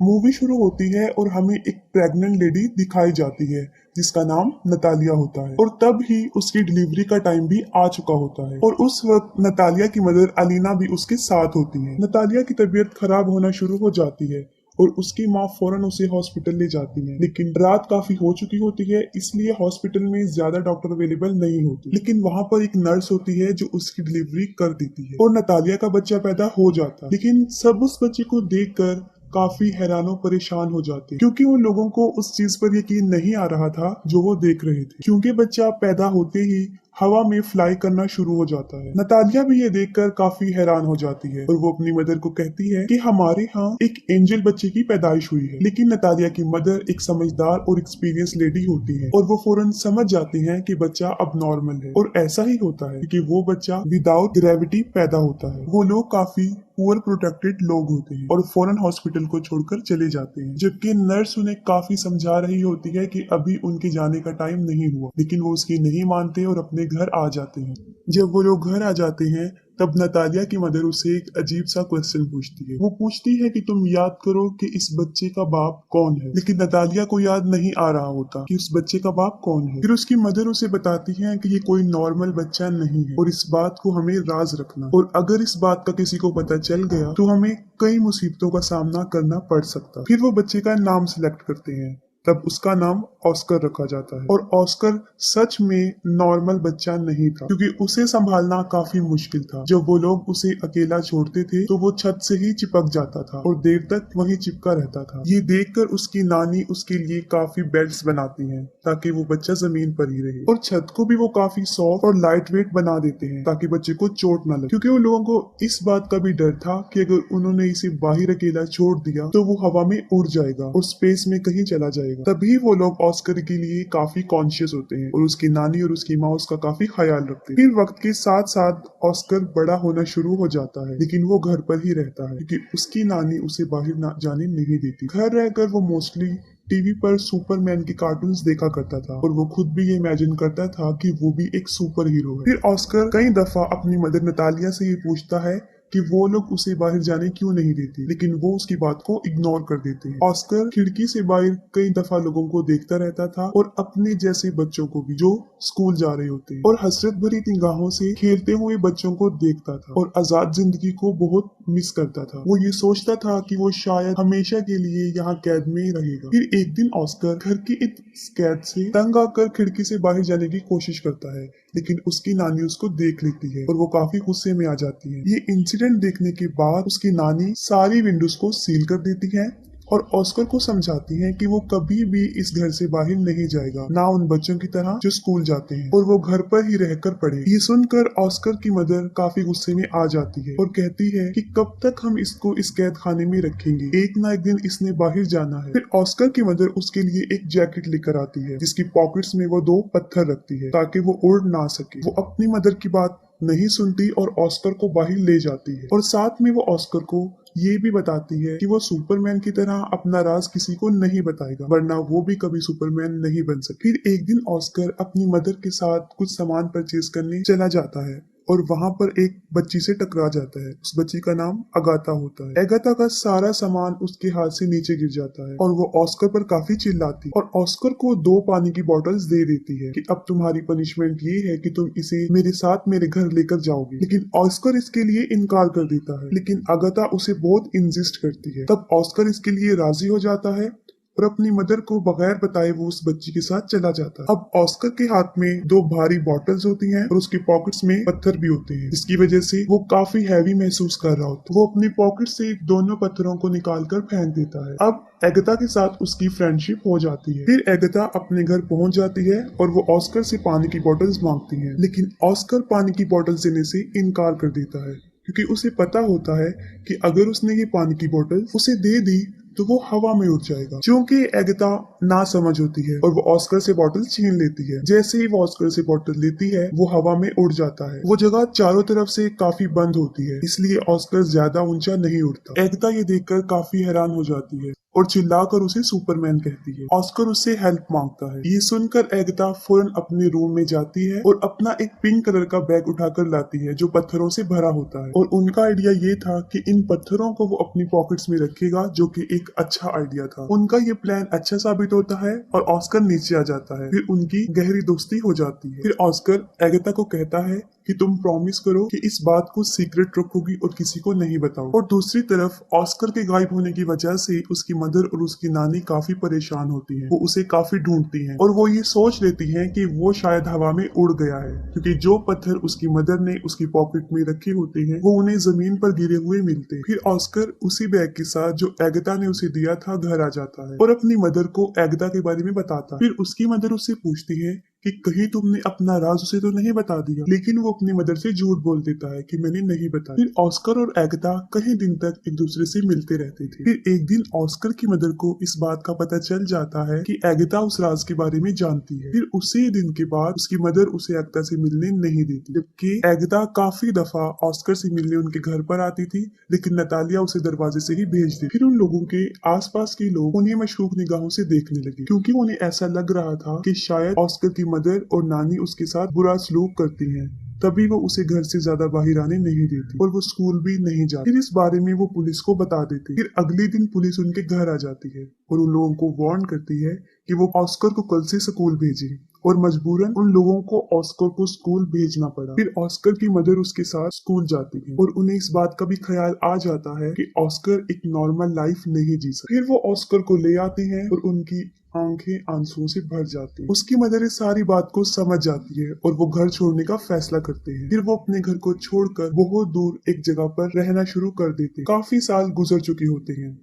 Movie शुरू होती है और हमें एक प्रेग्नेंट लेडी दिखाई जाती है जिसका नाम नतालिया होता है और तब ही उसकी डिलीवरी का टाइम भी आ चुका होता है और उस वक्त नतालिया की मदर अलीना भी उसके साथ होती है। नतालिया की तबीयत खराब होना शुरू हो जाती है और उसकी माँ फौरन उसे हॉस्पिटल ले जाती है, लेकिन रात काफी हो चुकी होती है इसलिए हॉस्पिटल में ज्यादा डॉक्टर अवेलेबल नहीं होते। लेकिन वहाँ पर एक नर्स होती है जो उसकी डिलीवरी कर देती है और नतालिया का बच्चा पैदा हो जाता है। लेकिन सब उस बच्चे को देखकर काफी हैरानो परेशान हो जाते क्योंकि उन लोगों को उस चीज पर यकीन नहीं आ रहा था जो वो देख रहे थे, क्योंकि बच्चा पैदा होते ही हवा में फ्लाई करना शुरू हो जाता है। नतालिया भी ये देखकर काफी हैरान हो जाती है और वो अपनी मदर को कहती है कि हमारे यहाँ एक एंजल बच्चे की पैदाइश हुई है। लेकिन नतालिया की मदर एक समझदार और एक्सपीरियंस लेडी होती है और वो फौरन समझ जाती है कि बच्चा अब नॉर्मल है और ऐसा ही होता है क्योंकि वो बच्चा विदाउट ग्रेविटी पैदा होता है। वो लोग काफी पुअर प्रोटेक्टेड लोग होते हैं और फौरन हॉस्पिटल को छोड़कर चले जाते हैं, जबकि नर्स उन्हें काफी समझा रही होती है कि अभी उनके जाने का टाइम नहीं हुआ, लेकिन वो उसकी नहीं मानते और अपने घर आ जाते हैं। जब वो लोग घर आ जाते हैं तब नतालिया की मदर उसे एक अजीब सा क्वेश्चन पूछती है। वो पूछती है कि तुम याद करो कि इस बच्चे का बाप कौन है, लेकिन नतालिया को याद नहीं आ रहा होता कि उस बच्चे का बाप कौन है। फिर उसकी मदर उसे बताती है कि ये कोई नॉर्मल बच्चा नहीं है और इस बात को हमें राज रखना, और अगर इस बात का किसी को पता चल गया तो हमें कई मुसीबतों का सामना करना पड़ सकता। फिर वो बच्चे का नाम सिलेक्ट करते हैं, तब उसका नाम ऑस्कर रखा जाता है और ऑस्कर सच में नॉर्मल बच्चा नहीं था क्योंकि उसे संभालना काफी मुश्किल था। जब वो लोग उसे अकेला छोड़ते थे तो वो छत से ही चिपक जाता था और देर तक वहीं चिपका रहता था। ये देखकर उसकी नानी उसके लिए काफी बेल्ट्स बनाती हैं ताकि वो बच्चा जमीन पर ही रहे, और छत को भी वो काफी सॉफ्ट और लाइट वेट बना देते हैं ताकि बच्चे को चोट न लगे, क्योंकि उन लोगों को इस बात का भी डर था कि अगर उन्होंने इसे बाहर अकेला छोड़ दिया तो वो हवा में उड़ जाएगा और स्पेस में कहीं चला जाएगा। तभी वो लोग ऑस्कर के लिए काफी कॉन्शियस होते हैं और उसकी नानी और उसकी माँ उसका काफी ख्याल रखते हैं। फिर वक्त के साथ साथ ऑस्कर बड़ा होना शुरू हो जाता है, लेकिन वो घर पर ही रहता है क्योंकि उसकी नानी उसे बाहर जाने नहीं देती। घर रहकर वो मोस्टली टीवी पर सुपरमैन के कार्टून्स देखा करता था और वो खुद भी ये इमेजिन करता था कि वो भी एक सुपर हीरो है। फिर ऑस्कर कई दफा अपनी मदर नतालिया से ये पूछता है कि वो लोग उसे बाहर जाने क्यों नहीं देते, लेकिन वो उसकी बात को इग्नोर कर देते हैं। ऑस्कर खिड़की से बाहर कई दफा लोगों को देखता रहता था और अपने जैसे बच्चों को भी जो स्कूल जा रहे होते हैं, और हसरत भरी निगाहों से खेलते हुए बच्चों को देखता था और आजाद जिंदगी को बहुत मिस करता था। वो ये सोचता था कि वो शायद हमेशा के लिए यहाँ कैद में ही रहेगा। फिर एक दिन ऑस्कर घर की इस कैद से तंग आकर खिड़की से बाहर जाने की कोशिश करता है, लेकिन उसकी नानी उसको देख लेती है और वो काफी गुस्से में आ जाती है। ये इंसिडेंट देखने के बाद उसकी नानी सारी विंडोज को सील कर देती है और ऑस्कर को समझाती है कि वो कभी भी इस घर से बाहर नहीं जाएगा, ना उन बच्चों की तरह जो स्कूल जाते हैं, और वो घर पर ही रहकर पढ़े। ये सुनकर ऑस्कर की मदर काफी गुस्से में आ जाती है और कहती है कि कब तक हम इसको इस कैद खाने में रखेंगे, एक ना एक दिन इसने बाहर जाना है। फिर ऑस्कर की मदर उसके लिए एक जैकेट लेकर आती है जिसकी पॉकेट्स में वो 2 पत्थर रखती है ताकि वो उड़ ना सके। वो अपनी मदर की बात नहीं सुनती और ऑस्कर को बाहर ले जाती है और साथ में वो ऑस्कर को ये भी बताती है कि वो सुपरमैन की तरह अपना राज किसी को नहीं बताएगा, वरना वो भी कभी सुपरमैन नहीं बन सके। फिर एक दिन ऑस्कर अपनी मदर के साथ कुछ सामान परचेज करने चला जाता है और वहाँ पर एक बच्ची से टकरा जाता है। उस बच्ची का नाम अगाथा होता है। अगाथा का सारा सामान उसके हाथ से नीचे गिर जाता है और वो ऑस्कर पर काफी चिल्लाती है और ऑस्कर को 2 पानी की बोतल्स दे देती है कि अब तुम्हारी पनिशमेंट ये है कि तुम इसे मेरे साथ मेरे घर लेकर जाओगे। लेकिन ऑस्कर इसके लिए इनकार कर देता है, लेकिन अगाथा उसे बहुत इंसिस्ट करती है। तब ऑस्कर इसके लिए राजी हो जाता है और अपनी मदर को बगैर बताए वो उस बच्ची के साथ चला जाता है। अब ऑस्कर के हाथ में 2 भारी बॉटल्स होती हैं और उसके पॉकेट्स में पत्थर भी होते हैं, जिसकी वजह से वो काफी हैवी महसूस कर रहा होता है। वो अपनी पॉकेट से दोनों पत्थरों को निकालकर फेंक देता है। अब एगाथा के साथ उसकी फ्रेंडशिप हो जाती है। फिर एगाथा अपने घर पहुंच जाती है और वो ऑस्कर से पानी की बॉटल्स मांगती है, लेकिन ऑस्कर पानी की बॉटल्स देने से इनकार कर देता है क्योंकि उसे पता होता है कि अगर उसने ये पानी की बोतल उसे दे दी तो वो हवा में उड़ जाएगा। क्योंकि एगाथा ना समझ होती है और वो ऑस्कर से बॉटल छीन लेती है। जैसे ही वो ऑस्कर से बॉटल लेती है वो हवा में उड़ जाता है। वो जगह चारों तरफ से काफी बंद होती है, इसलिए ऑस्कर ज्यादा ऊंचा नहीं उड़ता। एगाथा ये देखकर काफी हैरान हो जाती है और चिल्लाकर उसे सुपरमैन कहती है। ऑस्कर उससे हेल्प मांगता है। ये सुनकर एगाथा फौरन अपने रूम में जाती है और अपना एक पिंक कलर का बैग उठाकर लाती है जो पत्थरों से भरा होता है, और उनका आइडिया ये था कि इन पत्थरों को वो अपनी पॉकेट्स में रखेगा, जो कि एक अच्छा आइडिया था। उनका ये प्लान अच्छा साबित होता है और ऑस्कर नीचे आ जाता है। फिर उनकी गहरी दोस्ती हो जाती है। फिर ऑस्कर एगाथा को कहता है कि तुम प्रॉमिस करो कि इस बात को सीक्रेट रखोगी और किसी को नहीं बताओ। और दूसरी तरफ ऑस्कर के गायब होने की वजह से उसकी मदर और उसकी नानी काफी परेशान होती हैं। वो उसे काफी ढूंढती हैं और वो ये सोच लेती हैं कि वो शायद हवा में उड़ गया है, क्योंकि जो पत्थर उसकी मदर ने उसकी पॉकेट में रखे होते हैं वो उन्हें जमीन पर गिरे हुए मिलते हैं। फिर ऑस्कर उसी बैग के साथ जो एगाथा ने उसे दिया था घर आ जाता है और अपनी मदर को एगाथा के बारे में बताता है। फिर उसकी मदर उससे पूछती है कि कहीं तुमने अपना राज उसे तो नहीं बता दिया, लेकिन वो अपनी मदर से झूठ बोल देता है कि मैंने नहीं बताया। फिर ऑस्कर और एगाथा कई दिन तक एक दूसरे से मिलते रहते थे। फिर एक दिन ऑस्कर की मदर को इस बात का पता चल जाता है कि एगाथा उस राज के बारे में जानती है। फिर उसी दिन के बाद उसकी मदर उसे एगाथा से मिलने नहीं देती, जबकि एगाथा काफी दफा ऑस्कर से मिलने उनके घर पर आती थी, लेकिन नतालिया उसे दरवाजे से ही भेज दी। फिर उन लोगों के आसपास के लोग उन्हें मशकूक निगाहों से देखने लगे, क्योंकि उन्हें ऐसा लग रहा था कि शायद ऑस्कर की मदर और नानी उसके साथ बुरा सलूक करती हैं, तभी वो उसे घर से ज्यादा बाहर आने नहीं देती और वो स्कूल भी नहीं जाती। फिर इस बारे में वो पुलिस को बता देती। फिर अगले दिन पुलिस उनके घर आ जाती है और उन लोगों को वार्न करती है कि वो ऑस्कर को कल से स्कूल भेजे, और मजबूरन उन लोगों को ऑस्कर को स्कूल भेजना पड़ा। फिर ऑस्कर की मदर उसके साथ स्कूल जाती है और उन्हें इस बात का भी ख्याल आ जाता है कि ऑस्कर एक नॉर्मल लाइफ नहीं जी सकता। फिर वो ऑस्कर को ले आती हैं और उनकी आंखें आंसुओं से भर जाती हैं। उसकी मदर इस सारी बात को समझ जाती है और वो घर छोड़ने का फैसला करते हैं। फिर वो अपने घर को छोड़कर बहुत दूर एक जगह पर रहना शुरू कर देते हैं। काफी साल गुजर चुके होते हैं।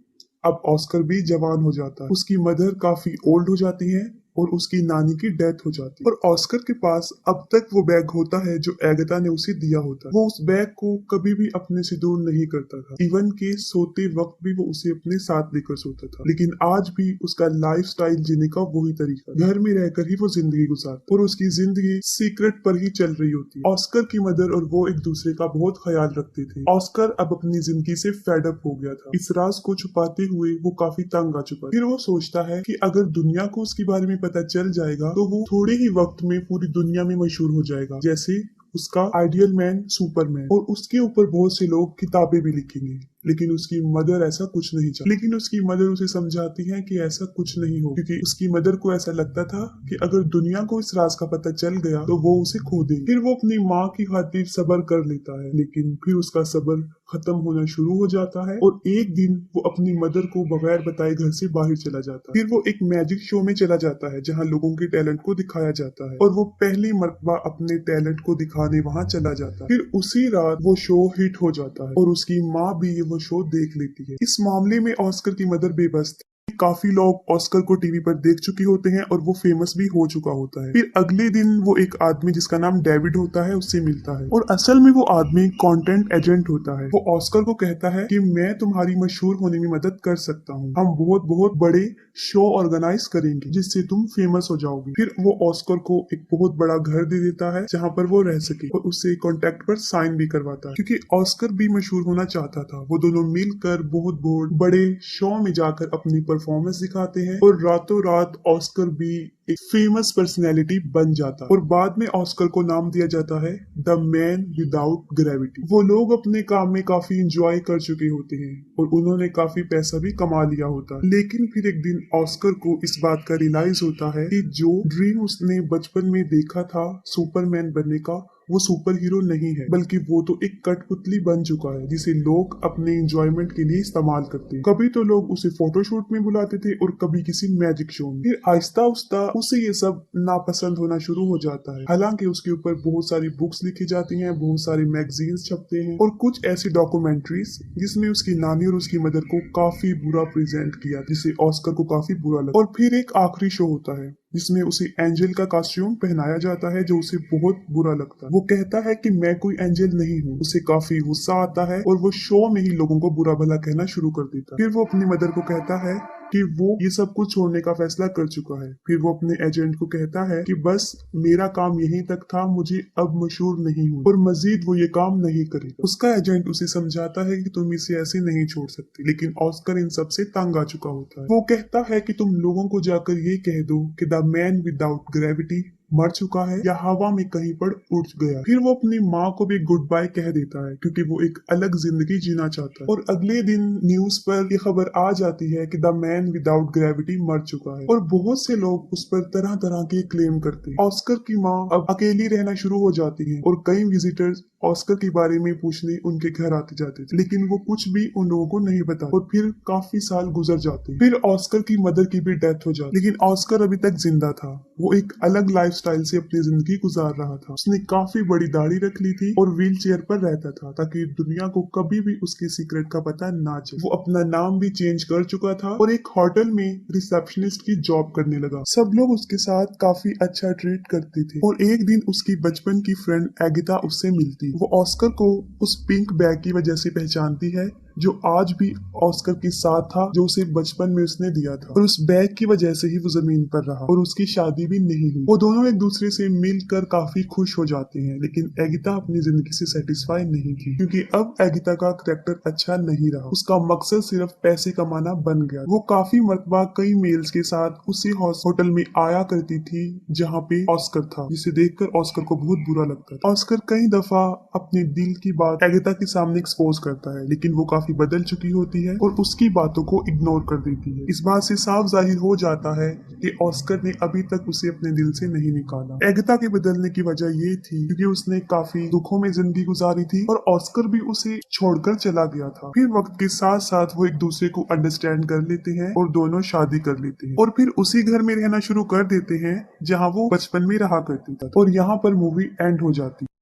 अब ऑस्कर भी जवान हो जाता है, उसकी मदर काफी ओल्ड हो जाती है और उसकी नानी की डेथ हो जाती है, और ऑस्कर के पास अब तक वो बैग होता है जो एगाथा ने उसे दिया होता है। वो उस बैग को कभी भी अपने से दूर नहीं करता था, इवन के सोते वक्त भी वो उसे अपने साथ लेकर सोता था। लेकिन आज भी उसका लाइफस्टाइल जीने का वही तरीका, घर में रहकर ही वो जिंदगी गुजारता और उसकी जिंदगी सीक्रेट पर ही चल रही होती है। ऑस्कर की मदर और वो एक दूसरे का बहुत ख्याल रखते थे। ऑस्कर अब अपनी जिंदगी से फेड अप हो गया था। इस राज को छुपाते हुए वो काफी तंग आ चुका। फिर वो सोचता है कि अगर दुनिया को उसके बारे में पता चल जाएगा तो वो थोड़े ही वक्त में पूरी दुनिया में मशहूर हो जाएगा, जैसे उसका आइडियल मैन सुपरमैन, और उसके ऊपर बहुत से लोग किताबें भी लिखेंगे। लेकिन उसकी मदर ऐसा कुछ नहीं चाहती। लेकिन उसकी मदर उसे समझाती है कि ऐसा कुछ नहीं हो, क्योंकि उसकी मदर को ऐसा लगता था कि अगर दुनिया को इस राज का पता चल गया तो वो उसे खो देगी। फिर वो अपनी माँ की खातिर सब्र कर लेता है, लेकिन फिर उसका सब्र खत्म होना शुरू हो जाता है और एक दिन वो अपनी मदर को बगैर बताए घर से बाहर चला जाता है। फिर वो एक मैजिक शो में चला जाता है जहाँ लोगों के टैलेंट को दिखाया जाता है, और वो पहली मर्तबा अपने टैलेंट को दिखाने वहाँ चला जाता है। फिर उसी रात वो शो हिट हो जाता है और उसकी माँ भी वो शो देख लेती है। इस मामले में ऑस्कर की मदर बेबस थी। काफी लोग ऑस्कर को टीवी पर देख चुके होते हैं और वो फेमस भी हो चुका होता है। फिर अगले दिन वो एक आदमी जिसका नाम डेविड होता है उससे मिलता है, और असल में वो आदमी कंटेंट एजेंट होता है। वो ऑस्कर को कहता है कि मैं तुम्हारी मशहूर होने में मदद कर सकता हूँ, हम बहुत बहुत बड़े शो ऑर्गेनाइज करेंगे जिससे तुम फेमस हो जाओगी। फिर वो ऑस्कर को एक बहुत बड़ा घर दे देता है जहाँ पर वो रह सके, और उससे कॉन्ट्रैक्ट पर साइन भी करवाता है, क्योंकि ऑस्कर भी मशहूर होना चाहता था। वो दोनों मिलकर बहुत बहुत बड़े शो में जाकर अपनी परफॉर्मेंस दिखाते हैं, और रातों रात ऑस्कर भी एक फेमस पर्सनैलिटी बन जाता है, और बाद में ऑस्कर को नाम दिया जाता है द मैन विदाउट ग्रेविटी। वो लोग अपने काम में काफी इंजॉय कर चुके होते हैं और उन्होंने काफी पैसा भी कमा लिया होता है। लेकिन फिर एक दिन ऑस्कर को इस बात का रियलाइज होता है कि जो ड्रीम उसने बचपन में देखा था सुपरमैन बनने का, वो सुपर हीरो नहीं है, बल्कि वो तो एक कठपुतली बन चुका है जिसे लोग अपने एंजॉयमेंट के लिए इस्तेमाल करते हैं। कभी तो लोग उसे फोटोशूट में बुलाते थे और कभी किसी मैजिक शो में। फिर आहिस्ता आहिस्ता उसे ये सब नापसंद होना शुरू हो जाता है। हालांकि उसके ऊपर बहुत सारी बुक्स लिखी जाती हैं, बहुत सारे मैगजीन्स छपते हैं और कुछ ऐसी डॉक्यूमेंट्रीज जिसमें उसकी नानी और उसकी मदर को काफी बुरा प्रेजेंट किया, जिसे ऑस्कर को काफी बुरा लगा। और फिर एक आखिरी शो होता है जिसमें उसे एंजल का कॉस्ट्यूम पहनाया जाता है, जो उसे बहुत बुरा लगता है। वो कहता है कि मैं कोई एंजल नहीं हूँ। उसे काफी गुस्सा आता है और वो शो में ही लोगों को बुरा भला कहना शुरू कर देता है। फिर वो अपनी मदर को कहता है कि वो ये सब कुछ छोड़ने का फैसला कर चुका है। फिर वो अपने एजेंट को कहता है कि बस मेरा काम यहीं तक था, मुझे अब मशहूर नहीं हूँ और मजीद वो ये काम नहीं करेगा। उसका एजेंट उसे समझाता है कि तुम इसे ऐसे नहीं छोड़ सकते, लेकिन ऑस्कर इन सब से तंग आ चुका होता है। वो कहता है कि तुम लोगों को जाकर ये कह दो कि द मैन विदाउट ग्रेविटी मर चुका है या हवा में कहीं पर उड़ गया। फिर वो अपनी माँ को भी गुड बाय कह देता है क्योंकि वो एक अलग जिंदगी जीना चाहता है। और अगले दिन न्यूज पर ये खबर आ जाती है कि द मैन विदाउट ग्रेविटी मर चुका है और बहुत से लोग उस पर तरह तरह के क्लेम करते हैं। ऑस्कर की माँ अब अकेली रहना शुरू हो जाती है और कई विजिटर्स ऑस्कर के बारे में पूछने उनके घर आते जाते थे, लेकिन वो कुछ भी उन लोगों को नहीं बता। और फिर काफी साल गुजर जाते हैं। फिर ऑस्कर की मदर की भी डेथ हो जाती, लेकिन ऑस्कर अभी तक जिंदा था। वो एक अलग लाइफस्टाइल से अपनी जिंदगी गुजार रहा था। उसने काफी बड़ी दाढ़ी रख ली थी और व्हील चेयर पर रहता था ताकि दुनिया को कभी भी उसके सीक्रेट का पता ना चले। वो अपना नाम भी चेंज कर चुका था और एक होटल में रिसेप्शनिस्ट की जॉब करने लगा। सब लोग उसके साथ काफी अच्छा ट्रीट करते थे और एक दिन उसकी बचपन की फ्रेंड एगिता उससे मिलती। वो ऑस्कर को उस पिंक बैग की वजह से पहचानती है जो आज भी ऑस्कर के साथ था, जो उसे बचपन में उसने दिया था। और उस बैग की वजह से ही वो जमीन पर रहा और उसकी शादी भी नहीं हुई। वो दोनों एक दूसरे से मिलकर काफी खुश हो जाते हैं, लेकिन एगिता अपनी जिंदगी से सेटिस्फाई नहीं थी क्योंकि अब एगिता का कैरेक्टर अच्छा नहीं रहा। उसका मकसद सिर्फ पैसे कमाना बन गया। वो काफी मरतबा कई मेल्स के साथ उसी होटल में आया करती थी जहाँ पे ऑस्कर था, जिसे देखकर ऑस्कर को बहुत बुरा लगता था। ऑस्कर कई दफा अपने दिल की बात एगिता के सामने एक्सपोज करता है, लेकिन वो काफी बदल चुकी होती है और उसकी बातों को इग्नोर कर देती है। इस बात से साफ जाहिर हो जाता है कि ऑस्कर ने अभी तक उसे अपने दिल से नहीं निकाला। एगिता के बदलने की वजह ये थी क्योंकि उसने काफी दुखों में जिंदगी गुजारी थी और ऑस्कर भी उसे छोड़कर चला गया था। फिर वक्त के साथ साथ वो एक दूसरे को अंडरस्टैंड कर लेते हैं और दोनों शादी कर लेते हैं और फिर उसी घर में रहना शुरू कर देते हैं जहाँ वो बचपन में रहा करती थी। और यहाँ पर मूवी एंड हो जाती है।